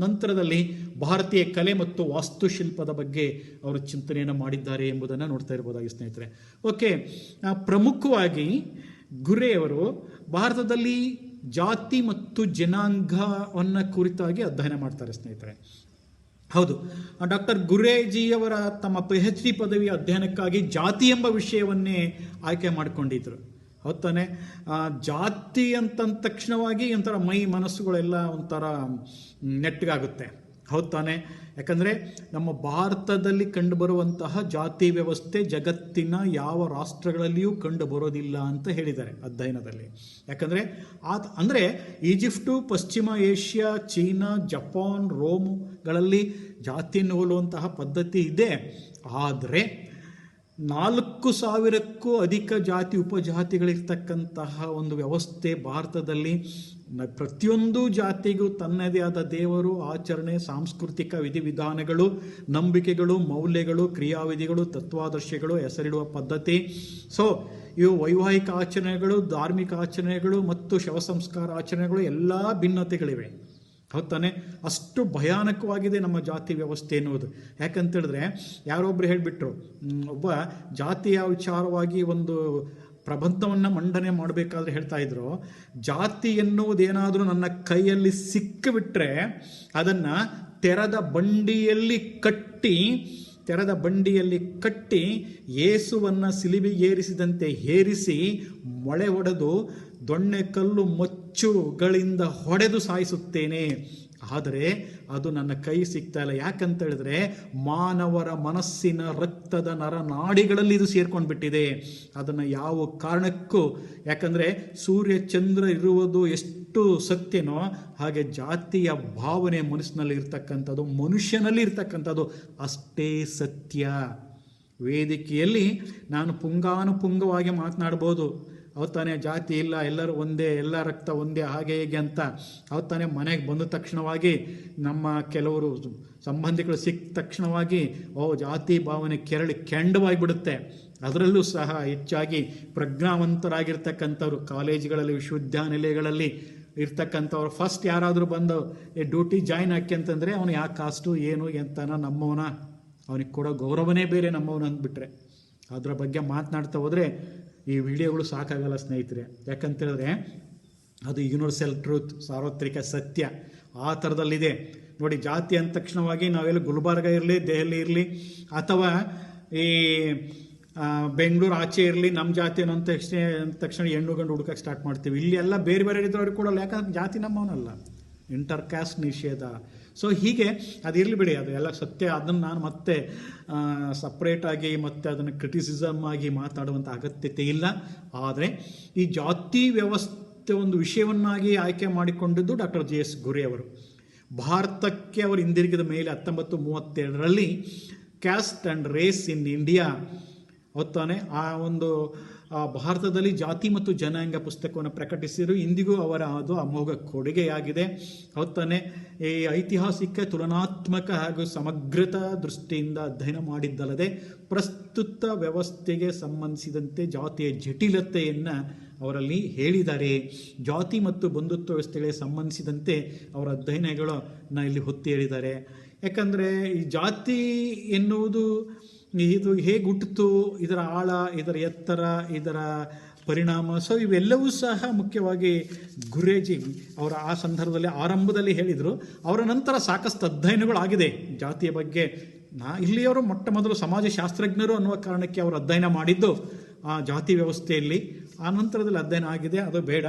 ನಂತರದಲ್ಲಿ ಭಾರತೀಯ ಕಲೆ ಮತ್ತು ವಾಸ್ತುಶಿಲ್ಪದ ಬಗ್ಗೆ ಅವರು ಚಿಂತನೆಯನ್ನು ಮಾಡಿದ್ದಾರೆ ಎಂಬುದನ್ನು ನೋಡ್ತಾ ಇರ್ಬೋದಾಗಿದೆ ಸ್ನೇಹಿತರೆ. ಓಕೆ, ಪ್ರಮುಖವಾಗಿ ಗುರೆಯವರು ಭಾರತದಲ್ಲಿ ಜಾತಿ ಮತ್ತು ಜನಾಂಗವನ್ನು ಕುರಿತಾಗಿ ಅಧ್ಯಯನ ಮಾಡ್ತಾರೆ ಸ್ನೇಹಿತರೆ. ಹೌದು, ಡಾಕ್ಟರ್ ಗುರೇಜಿಯವರ ತಮ್ಮ PhD ಪದವಿ ಅಧ್ಯಯನಕ್ಕಾಗಿ ಜಾತಿ ಎಂಬ ವಿಷಯವನ್ನೇ ಆಯ್ಕೆ ಮಾಡಿಕೊಂಡಿದ್ರು. ಹೌದು ತಾನೆ? ಜಾತಿ ಅಂತಂದ ತಕ್ಷಣವಾಗಿ ಒಂಥರ ಮನಸ್ಸುಗಳೆಲ್ಲ ಒಂಥರ ನೆಟ್ಟಗಾಗುತ್ತೆ. ಹೌದು ತಾನೆ? ಯಾಕಂದರೆ ನಮ್ಮ ಭಾರತದಲ್ಲಿ ಕಂಡುಬರುವಂತಹ ಜಾತಿ ವ್ಯವಸ್ಥೆ ಜಗತ್ತಿನ ಯಾವ ರಾಷ್ಟ್ರಗಳಲ್ಲಿಯೂ ಕಂಡು ಬರೋದಿಲ್ಲ ಅಂತ ಹೇಳಿದ್ದಾರೆ ಅಧ್ಯಯನದಲ್ಲಿ. ಯಾಕಂದರೆ ಅಂದರೆ ಈಜಿಪ್ಟು, ಪಶ್ಚಿಮ ಏಷ್ಯಾ, ಚೀನಾ, ಜಪಾನ್, ರೋಮ್ಗಳಲ್ಲಿ ಜಾತಿಯನ್ನು ಹೋಲುವಂತಹ ಪದ್ಧತಿ ಇದೆ. ಆದರೆ 4,000ಕ್ಕೂ ಅಧಿಕ ಜಾತಿ ಉಪಜಾತಿಗಳಿರ್ತಕ್ಕಂತಹ ಒಂದು ವ್ಯವಸ್ಥೆ ಭಾರತದಲ್ಲಿ. ಪ್ರತಿಯೊಂದು ಜಾತಿಗೂ ತನ್ನದೇ ಆದ ದೇವರು, ಆಚರಣೆ, ಸಾಂಸ್ಕೃತಿಕ ವಿಧಿವಿಧಾನಗಳು, ನಂಬಿಕೆಗಳು, ಮೌಲ್ಯಗಳು, ಕ್ರಿಯಾವಿಧಿಗಳು, ತತ್ವಾದರ್ಶಗಳು, ಹೆಸರಿಡುವ ಪದ್ಧತಿ. ಸೊ ಇವು ವೈವಾಹಿಕ ಆಚರಣೆಗಳು, ಧಾರ್ಮಿಕ ಆಚರಣೆಗಳು ಮತ್ತು ಶವ ಸಂಸ್ಕಾರ ಆಚರಣೆಗಳು ಎಲ್ಲ ಭಿನ್ನತೆಗಳಿವೆ. ಹೌದು ತಾನೆ? ಅಷ್ಟು ಭಯಾನಕವಾಗಿದೆ ನಮ್ಮ ಜಾತಿ ವ್ಯವಸ್ಥೆ ಎನ್ನುವುದು. ಯಾಕಂತೇಳಿದ್ರೆ ಯಾರೊಬ್ಬರು ಹೇಳಿಬಿಟ್ರು, ಒಬ್ಬ ಜಾತಿಯ ವಿಚಾರವಾಗಿ ಒಂದು ಪ್ರಬಂಧವನ್ನು ಮಂಡನೆ ಮಾಡಬೇಕಾದ್ರೆ ಹೇಳ್ತಾ ಇದ್ರು, ಜಾತಿ ಎನ್ನುವುದೇನಾದರೂ ನನ್ನ ಕೈಯಲ್ಲಿ ಸಿಕ್ಕಿಬಿಟ್ರೆ ಅದನ್ನು ತೆರೆದ ಬಂಡಿಯಲ್ಲಿ ಕಟ್ಟಿ ಯೇಸುವನ್ನು ಸಿಲಿಬಿಗೇರಿಸಿದಂತೆ ಏರಿಸಿ ಮೊಳೆ ಹೊಡೆದು ದೊಣ್ಣೆ ಕಲ್ಲು ಮಚ್ಚುಗಳಿಂದ ಹೊಡೆದು ಸಾಯಿಸುತ್ತೇನೆ. ಆದರೆ ಅದು ನನ್ನ ಕೈ ಸಿಗ್ತಾ ಇಲ್ಲ. ಯಾಕಂತ ಹೇಳಿದ್ರೆ ಮಾನವರ ಮನಸ್ಸಿನ ರಕ್ತದ ನರನಾಡಿಗಳಲ್ಲಿ ಇದು ಸೇರ್ಕೊಂಡು ಬಿಟ್ಟಿದೆ. ಅದನ್ನು ಯಾವ ಕಾರಣಕ್ಕೂ, ಯಾಕಂದರೆ ಸೂರ್ಯ ಚಂದ್ರ ಇರುವುದು ಎಷ್ಟು ಸತ್ಯನೋ ಹಾಗೆ ಜಾತಿಯ ಭಾವನೆ ಮನಸ್ಸಿನಲ್ಲಿ ಇರ್ತಕ್ಕಂಥದ್ದು, ಮನುಷ್ಯನಲ್ಲಿ ಇರ್ತಕ್ಕಂಥದ್ದು ಅಷ್ಟೇ ಸತ್ಯ. ವೇದಿಕೆಯಲ್ಲಿ ನಾನು ಪುಂಗಾನುಪುಂಗವಾಗಿ ಮಾತನಾಡ್ಬೋದು, ಅವತ್ತಾನೆ ಜಾತಿ ಇಲ್ಲ, ಎಲ್ಲರೂ ಒಂದೇ, ಎಲ್ಲ ರಕ್ತ ಒಂದೇ, ಹಾಗೆ ಹೇಗೆ ಅಂತ. ಅವತ್ತಾನೆ ಮನೆಗೆ ಬಂದ ತಕ್ಷಣವಾಗಿ ನಮ್ಮ ಕೆಲವರು ಸಂಬಂಧಿಗಳು ಸಿಕ್ಕ ತಕ್ಷಣವಾಗಿ ಜಾತಿ ಭಾವನೆ ಕೆಂಡವಾಗಿಬಿಡುತ್ತೆ. ಅದರಲ್ಲೂ ಸಹ ಹೆಚ್ಚಾಗಿ ಪ್ರಜ್ಞಾವಂತರಾಗಿರ್ತಕ್ಕಂಥವ್ರು ಕಾಲೇಜುಗಳಲ್ಲಿ, ವಿಶ್ವವಿದ್ಯಾನಿಲಯಗಳಲ್ಲಿ ಇರ್ತಕ್ಕಂಥವ್ರು ಫಸ್ಟ್ ಯಾರಾದರೂ ಬಂದು ಡ್ಯೂಟಿ ಜಾಯ್ನ್ ಹಾಕಿ ಅಂತಂದರೆ ಅವನು ಯಾವ ಕಾಸ್ಟು ಏನು ಎಂತನ, ನಮ್ಮವನ, ಅವನಿಗೆ ಕೊಡೋ ಗೌರವನೇ ಬೇರೆ ನಮ್ಮವನ ಅಂದ್ಬಿಟ್ರೆ. ಅದರ ಬಗ್ಗೆ ಮಾತನಾಡ್ತಾ ಹೋದರೆ ಈ ವಿಡಿಯೋಗಳು ಸಾಕಾಗಲ್ಲ ಸ್ನೇಹಿತರೆ. ಯಾಕಂತೇಳಿದ್ರೆ ಅದು ಯೂನಿವರ್ಸಲ್ ಟ್ರೂತ್, ಸಾರ್ವತ್ರಿಕ ಸತ್ಯ ಆ ಥರದಲ್ಲಿದೆ ನೋಡಿ. ಜಾತಿ ಅಂದ ತಕ್ಷಣವಾಗಿ ನಾವೆಲ್ಲ ಗುಲ್ಬರ್ಗ ಇರಲಿ, ದೆಹಲಿ ಇರಲಿ, ಅಥವಾ ಈ ಬೆಂಗಳೂರು ಆಚೆ ಇರಲಿ, ನಮ್ಮ ಜಾತಿ ಅನ್ನೋ ತಕ್ಷಣ ಹೆಣ್ಣು ಗಂಡು ಹುಡುಕಕ್ಕೆ ಸ್ಟಾರ್ಟ್ ಮಾಡ್ತೀವಿ. ಇಲ್ಲಿ ಎಲ್ಲ ಬೇರೆ ಬೇರೆ ಇದ್ದವ್ರಿಗೆ ಕೊಡಲ್ಲ, ಯಾಕಂದ್ರೆ ಜಾತಿ ನಮ್ಮವನಲ್ಲ. ಇಂಟರ್ ಕ್ಯಾಸ್ಟ್ ನಿಷೇಧ. ಸೊ ಹೀಗೆ ಅದಿರಲಿ ಬಿಡಿ, ಅದು ಎಲ್ಲ ಸತ್ಯ. ಅದನ್ನು ನಾನು ಮತ್ತೆ ಸಪ್ರೇಟಾಗಿ ಮತ್ತೆ ಅದನ್ನು ಕ್ರಿಟಿಸಿಸಮ್ ಆಗಿ ಮಾತಾಡುವಂಥ ಅಗತ್ಯತೆ ಇಲ್ಲ. ಆದರೆ ಈ ಜಾತಿ ವ್ಯವಸ್ಥೆ ಒಂದು ವಿಷಯವನ್ನಾಗಿ ಆಯ್ಕೆ ಮಾಡಿಕೊಂಡಿದ್ದು ಡಾಕ್ಟರ್ JS ಗುರೆ ಅವರು. ಭಾರತಕ್ಕೆ ಅವರು ಹಿಂದಿರುಗಿದ ಮೇಲೆ 1932ರಲ್ಲಿ caste and race in India ಹೊತ್ತಾನೆ ಆ ಒಂದು ಭಾರತದಲ್ಲಿ ಜಾತಿ ಮತ್ತು ಜನಾಂಗ ಪುಸ್ತಕವನ್ನು ಪ್ರಕಟಿಸಿದರು. ಇಂದಿಗೂ ಅದು ಅಮೋಘ ಕೊಡುಗೆಯಾಗಿದೆ. ಹೊತ್ತಾನೆ ಈ ಐತಿಹಾಸಿಕ, ತುಲನಾತ್ಮಕ ಹಾಗೂ ಸಮಗ್ರತಾ ದೃಷ್ಟಿಯಿಂದ ಅಧ್ಯಯನ ಮಾಡಿದ್ದಲ್ಲದೆ ಪ್ರಸ್ತುತ ವ್ಯವಸ್ಥೆಗೆ ಸಂಬಂಧಿಸಿದಂತೆ ಜಾತಿಯ ಜಟಿಲತೆಯನ್ನು ಅವರಲ್ಲಿ ಹೇಳಿದ್ದಾರೆ. ಜಾತಿ ಮತ್ತು ಬಂಧುತ್ವ ವ್ಯವಸ್ಥೆಗಳಿಗೆ ಸಂಬಂಧಿಸಿದಂತೆ ಅವರ ಅಧ್ಯಯನಗಳನ್ನ ಇಲ್ಲಿ ಹೊತ್ತಿ ಹೇಳಿದ್ದಾರೆ. ಯಾಕಂದರೆ ಈ ಜಾತಿ ಎನ್ನುವುದು ಇದು ಹೇಗೆ ಹುಟ್ಟಿತು, ಇದರ ಆಳ, ಇದರ ಎತ್ತರ, ಇದರ ಪರಿಣಾಮ, ಸೊ ಇವೆಲ್ಲವೂ ಸಹ ಮುಖ್ಯವಾಗಿ ಗುರೇಜಿ ಅವರ ಆ ಸಂದರ್ಭದಲ್ಲಿ ಆರಂಭದಲ್ಲಿ ಹೇಳಿದರು. ಅವರ ನಂತರ ಸಾಕಷ್ಟು ಅಧ್ಯಯನಗಳಾಗಿದೆ ಜಾತಿಯ ಬಗ್ಗೆ. ಇಲ್ಲಿಯವರು ಮೊಟ್ಟ ಮೊದಲು ಸಮಾಜಶಾಸ್ತ್ರಜ್ಞರು ಅನ್ನುವ ಕಾರಣಕ್ಕೆ ಅವರು ಅಧ್ಯಯನ ಮಾಡಿದ್ದು ಆ ಜಾತಿ ವ್ಯವಸ್ಥೆಯಲ್ಲಿ. ಆ ನಂತರದಲ್ಲಿ ಅಧ್ಯಯನ ಆಗಿದೆ, ಅದು ಬೇಡ.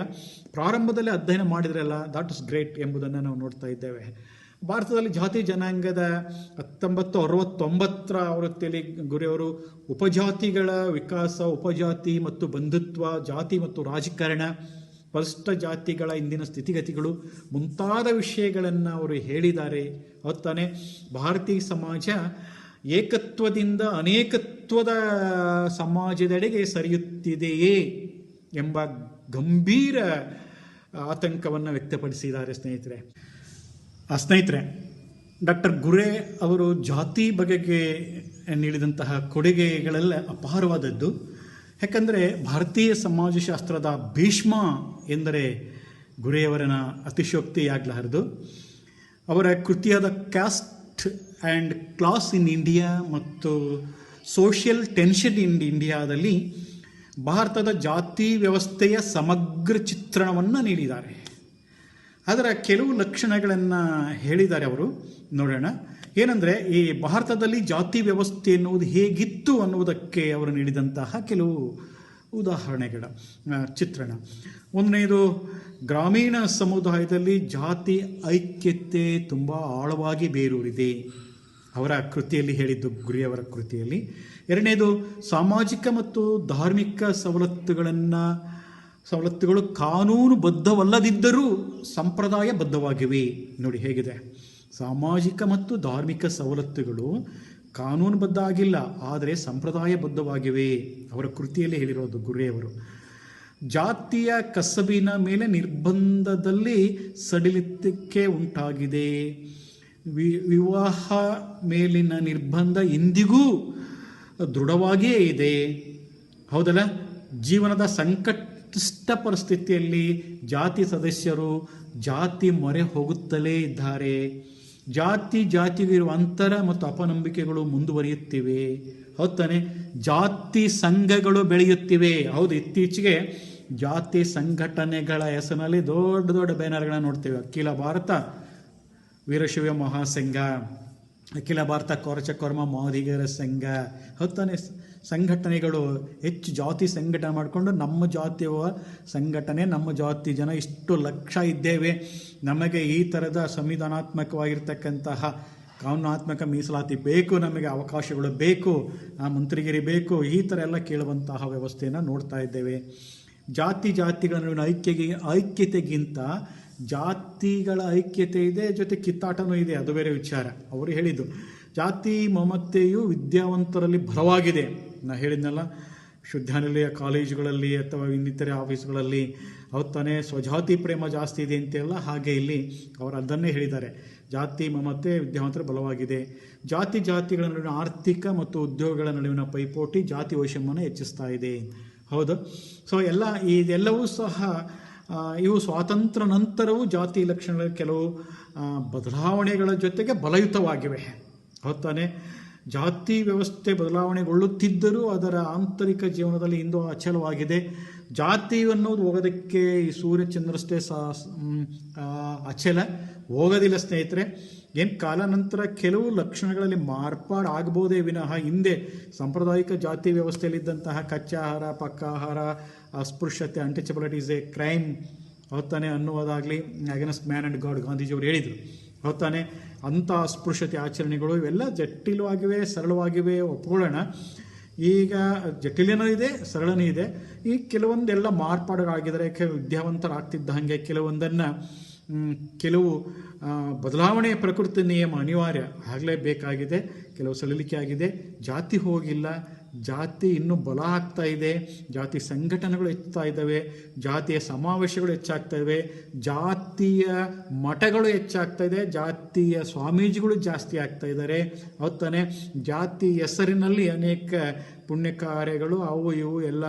ಪ್ರಾರಂಭದಲ್ಲಿ ಅಧ್ಯಯನ ಮಾಡಿದ್ರಲ್ಲ, ದಟ್ ಇಸ್ ಗ್ರೇಟ್ ಎಂಬುದನ್ನು ನಾವು ನೋಡ್ತಾ ಇದ್ದೇವೆ. ಭಾರತದಲ್ಲಿ ಜಾತಿ ಜನಾಂಗದ 1969 ಆವೃತ್ತಿಯಲ್ಲಿ ಗುರಿಯವರು ಉಪಜಾತಿಗಳ ವಿಕಾಸ, ಉಪಜಾತಿ ಮತ್ತು ಬಂಧುತ್ವ, ಜಾತಿ ಮತ್ತು ರಾಜಕಾರಣ, ಪರಿಶಿಷ್ಟ ಜಾತಿಗಳ ಇಂದಿನ ಸ್ಥಿತಿಗತಿಗಳು ಮುಂತಾದ ವಿಷಯಗಳನ್ನು ಅವರು ಹೇಳಿದ್ದಾರೆ. ತಾನೇ ಭಾರತೀಯ ಸಮಾಜ ಏಕತ್ವದಿಂದ ಅನೇಕತ್ವದ ಸಮಾಜದೆಡೆಗೆ ಸರಿಯುತ್ತಿದೆಯೇ ಎಂಬ ಗಂಭೀರ ಆತಂಕವನ್ನು ವ್ಯಕ್ತಪಡಿಸಿದ್ದಾರೆ ಸ್ನೇಹಿತರೆ. ಡಾಕ್ಟರ್ ಗುರೆ ಅವರು ಜಾತಿ ಬಗೆಗೆ ನೀಡಿದಂತಹ ಕೊಡುಗೆಗಳೆಲ್ಲ ಅಪಾರವಾದದ್ದು. ಯಾಕಂದರೆ ಭಾರತೀಯ ಸಮಾಜಶಾಸ್ತ್ರದ ಭೀಷ್ಮ ಎಂದರೆ ಗುರೆಯವರನ ಅತಿಶಯೋಕ್ತಿಯಾಗಲಾರದು. ಅವರ ಕೃತಿಯಾದ caste and class in India ಮತ್ತು ಸೋಷಿಯಲ್ ಟೆನ್ಷನ್ ಇನ್ ಇಂಡಿಯಾದಲ್ಲಿ ಭಾರತದ ಜಾತಿ ವ್ಯವಸ್ಥೆಯ ಸಮಗ್ರ ಚಿತ್ರಣವನ್ನು ನೀಡಿದ್ದಾರೆ. ಅದರ ಕೆಲವು ಲಕ್ಷಣಗಳನ್ನು ಹೇಳಿದ್ದಾರೆ ಅವರು. ನೋಡೋಣ. ಏನಂದರೆ, ಈ ಭಾರತದಲ್ಲಿ ಜಾತಿ ವ್ಯವಸ್ಥೆ ಎನ್ನುವುದು ಹೇಗಿತ್ತು ಅನ್ನುವುದಕ್ಕೆ ಅವರು ನೀಡಿದಂತಹ ಕೆಲವು ಉದಾಹರಣೆಗಳ ಚಿತ್ರಣ. ಒಂದನೇದು, ಗ್ರಾಮೀಣ ಸಮುದಾಯದಲ್ಲಿ ಜಾತಿ ಐಕ್ಯತೆ ತುಂಬ ಆಳವಾಗಿ ಬೇರೂರಿದೆ, ಅವರ ಕೃತಿಯಲ್ಲಿ ಹೇಳಿದ್ದು, ಗುರಿಯವರ ಕೃತಿಯಲ್ಲಿ. ಎರಡನೇದು, ಸಾಮಾಜಿಕ ಮತ್ತು ಧಾರ್ಮಿಕ ಸವಲತ್ತುಗಳು ಕಾನೂನುಬದ್ಧವಲ್ಲದಿದ್ದರೂ ಸಂಪ್ರದಾಯಬದ್ಧವಾಗಿವೆ. ನೋಡಿ ಹೇಗಿದೆ, ಸಾಮಾಜಿಕ ಮತ್ತು ಧಾರ್ಮಿಕ ಸವಲತ್ತುಗಳು ಕಾನೂನುಬದ್ಧ ಆಗಿಲ್ಲ, ಆದರೆ ಸಂಪ್ರದಾಯಬದ್ಧವಾಗಿವೆ. ಅವರ ಕೃತಿಯಲ್ಲಿ ಹೇಳಿರೋದು ಗುರೆಯವರು. ಜಾತಿಯ ಕಸಬಿನ ಮೇಲೆ ನಿರ್ಬಂಧದಲ್ಲಿ ಸಡಿಲಿಕೆ ಉಂಟಾಗಿದೆ. ವಿವಾಹ ಮೇಲಿನ ನಿರ್ಬಂಧ ಇಂದಿಗೂ ದೃಢವಾಗಿಯೇ ಇದೆ. ಹೌದಲ್ಲ? ಜೀವನದ ಸಂಕಷ್ಟ ಪರಿಸ್ಥಿತಿಯಲ್ಲಿ ಜಾತಿ ಸದಸ್ಯರು ಜಾತಿ ಮೊರೆ ಹೋಗುತ್ತಲೇ ಇದ್ದಾರೆ. ಜಾತಿಗೂ ಇರುವ ಅಂತರ ಮತ್ತು ಅಪನಂಬಿಕೆಗಳು ಮುಂದುವರಿಯುತ್ತಿವೆ. ಹೌದು ತಾನೆ? ಜಾತಿ ಸಂಘಗಳು ಬೆಳೆಯುತ್ತಿವೆ. ಹೌದು, ಇತ್ತೀಚೆಗೆ ಜಾತಿ ಸಂಘಟನೆಗಳ ಹೆಸರಿನಲ್ಲಿ ದೊಡ್ಡ ದೊಡ್ಡ ಬ್ಯಾನರ್ಗಳನ್ನ ನೋಡ್ತೇವೆ. ಅಖಿಲ ಭಾರತ ವೀರಶೈವ ಮಹಾಸಂಘ, ಅಖಿಲ ಭಾರತ ಕೊರಚಕೊರ್ಮ ಮಾದಿಗರ ಸಂಘ. ಹೌದು ತಾನೆ? ಸಂಘಟನೆಗಳು ಹೆಚ್ಚು ಜಾತಿ ಸಂಘಟನೆ ಮಾಡಿಕೊಂಡು ನಮ್ಮ ಜಾತಿಯ ಸಂಘಟನೆ, ನಮ್ಮ ಜಾತಿ ಜನ ಇಷ್ಟು ಲಕ್ಷ ಇದ್ದೇವೆ, ನಮಗೆ ಈ ಥರದ ಸಂವಿಧಾನಾತ್ಮಕವಾಗಿರ್ತಕ್ಕಂತಹ ಕಾನೂನಾತ್ಮಕ ಮೀಸಲಾತಿ ಬೇಕು, ನಮಗೆ ಅವಕಾಶಗಳು ಬೇಕು, ಮಂತ್ರಿಗಿರಿ ಬೇಕು, ಈ ಥರ ಎಲ್ಲ ಕೇಳುವಂತಹ ವ್ಯವಸ್ಥೆಯನ್ನು ನೋಡ್ತಾ ಇದ್ದೇವೆ. ಜಾತಿಗಳ ನಡುವಿನ ಐಕ್ಯತೆಗಿಂತ ಜಾತಿಗಳ ಐಕ್ಯತೆ ಇದೆ, ಜೊತೆ ಕಿತ್ತಾಟನೂ ಇದೆ, ಅದು ಬೇರೆ ವಿಚಾರ. ಅವರು ಹೇಳಿದ್ದು ಜಾತಿ ಮಮತೆಯು ವಿದ್ಯಾವಂತರಲ್ಲಿ ಬಲವಾಗಿದೆ. ನಾ ಹೇಳಿದ್ನಲ್ಲ, ವಿಶ್ವವಿದ್ಯಾನಿಲಯ ಕಾಲೇಜುಗಳಲ್ಲಿ ಅಥವಾ ಇನ್ನಿತರೆ ಆಫೀಸ್ಗಳಲ್ಲಿ ಹೌದು ತಾನೇ ಸ್ವಜಾತಿ ಪ್ರೇಮ ಜಾಸ್ತಿ ಇದೆ ಅಂತೆಲ್ಲ. ಹಾಗೆ ಇಲ್ಲಿ ಅವರು ಅದನ್ನೇ ಹೇಳಿದ್ದಾರೆ, ಜಾತಿ ಮಮತೆ ವಿದ್ಯಾವಂತರ ಬಲವಾಗಿದೆ. ಜಾತಿಗಳ ನಡುವಿನ ಆರ್ಥಿಕ ಮತ್ತು ಉದ್ಯೋಗಗಳ ನಡುವಿನ ಪೈಪೋಟಿ ಜಾತಿ ವೈಷಮ್ಯನ ಹೆಚ್ಚಿಸ್ತಾ ಇದೆ. ಹೌದು. ಸೊ ಇದೆಲ್ಲವೂ ಸಹ ಇವು ಸ್ವಾತಂತ್ರ್ಯ ನಂತರವೂ ಜಾತಿ ಲಕ್ಷಣಗಳ ಕೆಲವು ಬದಲಾವಣೆಗಳ ಜೊತೆಗೆ ಬಲಯುತವಾಗಿವೆ. ಹೌದು ತಾನೆ? ಜಾತಿ ವ್ಯವಸ್ಥೆ ಬದಲಾವಣೆಗೊಳ್ಳುತ್ತಿದ್ದರೂ ಅದರ ಆಂತರಿಕ ಜೀವನದಲ್ಲಿ ಇಂದು ಅಚಲವಾಗಿದೆ. ಜಾತಿ ಅನ್ನೋದು ಹೋಗೋದಕ್ಕೆ ಈ ಸೂರ್ಯಚಂದ್ರಷ್ಟೇ ಅಚಲ, ಹೋಗೋದಿಲ್ಲ ಸ್ನೇಹಿತರೆ. ಏನು ಕಾಲಾನಂತರ ಕೆಲವು ಲಕ್ಷಣಗಳಲ್ಲಿ ಮಾರ್ಪಾಡು ಆಗ್ಬೋದೇ ವಿನಃ ಹಿಂದೆ ಸಾಂಪ್ರದಾಯಿಕ ಜಾತಿ ವ್ಯವಸ್ಥೆಯಲ್ಲಿದ್ದಂತಹ ಕಚ್ಚಾ ಆಹಾರ, ಪಕ್ಕಾ ಆಹಾರ, ಅಸ್ಪೃಶ್ಯತೆ, ಅನ್ಟಚಬಿಲಿಟಿ ಇಸ್ ಎ ಕ್ರೈಮ್ ಹೊತ್ತಾನೆ ಅನ್ನುವುದಾಗಲಿ ಅಗೇನ್ಸ್ಟ್ ಮ್ಯಾನ್ ಆ್ಯಂಡ್ ಗಾಡ್ ಗಾಂಧೀಜಿಯವರು ಹೇಳಿದರು. ಹೊತ್ತಾನೆ ಅಂಥ ಅಸ್ಪೃಶ್ಯತೆ ಆಚರಣೆಗಳು ಇವೆಲ್ಲ ಜಟಿಲವಾಗಿವೆ, ಸರಳವಾಗಿವೆ, ಒಪ್ಕೊಳ್ಳೋಣ. ಈಗ ಜಟಿಲನೂ ಇದೆ, ಸರಳನೂ ಇದೆ. ಈ ಕೆಲವೊಂದೆಲ್ಲ ಮಾರ್ಪಾಡುಗಳಾಗಿದ್ದಾರೆ. ವಿದ್ಯಾವಂತರಾಗ್ತಿದ್ದ ಹಾಗೆ ಕೆಲವು ಬದಲಾವಣೆಯ ಪ್ರಕೃತಿ ನಿಯಮ ಅನಿವಾರ್ಯ ಆಗಲೇಬೇಕಾಗಿದೆ. ಕೆಲವು ಸಡಿಲಿಕೆ ಆಗಿದೆ. ಜಾತಿ ಹೋಗಿಲ್ಲ, ಜಾತಿ ಇನ್ನೂ ಬಲ ಆಗ್ತಾ ಇದೆ. ಜಾತಿ ಸಂಘಟನೆಗಳು ಹೆಚ್ಚುತ್ತಾ ಇದ್ದಾವೆ, ಜಾತಿಯ ಸಮಾವೇಶಗಳು ಹೆಚ್ಚಾಗ್ತಾ ಇವೆ, ಜಾತಿಯ ಮಠಗಳು ಹೆಚ್ಚಾಗ್ತಾ ಇದೆ, ಜಾತಿಯ ಸ್ವಾಮೀಜಿಗಳು ಜಾಸ್ತಿ ಆಗ್ತಾ ಇದ್ದಾರೆ. ಹೌದು ತಾನೆ? ಜಾತಿ ಹೆಸರಿನಲ್ಲಿ ಅನೇಕ ಪುಣ್ಯ ಕಾರ್ಯಗಳು ಅವು ಇವು ಎಲ್ಲ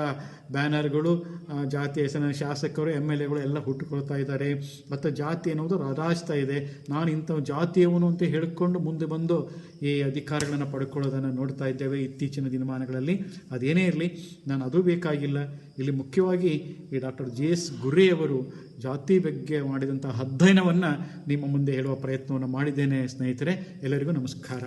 ಬ್ಯಾನರ್ಗಳು, ಜಾತಿ ಹೆಸರಿನ ಶಾಸಕರು MLAಗಳು ಎಲ್ಲ ಹುಟ್ಟುಕೊಳ್ತಾ ಇದ್ದಾರೆ. ಮತ್ತು ಜಾತಿ ಎನ್ನುವುದು ರಾರಾಜ್ತಾ ಇದೆ. ನಾನು ಇಂಥ ಜಾತಿಯವನು ಅಂತ ಹೇಳಿಕೊಂಡು ಮುಂದೆ ಬಂದು ಈ ಅಧಿಕಾರಗಳನ್ನು ಪಡ್ಕೊಳ್ಳೋದನ್ನು ನೋಡ್ತಾ ಇದ್ದೇವೆ ಇತ್ತೀಚಿನ ದಿನಮಾನಗಳಲ್ಲಿ. ಅದೇನೇ ಇರಲಿ, ನಾನು ಅದು ಬೇಕಾಗಿಲ್ಲ. ಇಲ್ಲಿ ಮುಖ್ಯವಾಗಿ ಈ ಡಾಕ್ಟರ್ JS ಗುರ್ರೆಯವರು ಜಾತಿ ಬಗ್ಗೆ ಮಾಡಿದಂಥ ಅಧ್ಯಯನವನ್ನು ನಿಮ್ಮ ಮುಂದೆ ಹೇಳುವ ಪ್ರಯತ್ನವನ್ನು ಮಾಡಿದ್ದೇನೆ. ಸ್ನೇಹಿತರೆ, ಎಲ್ಲರಿಗೂ ನಮಸ್ಕಾರ.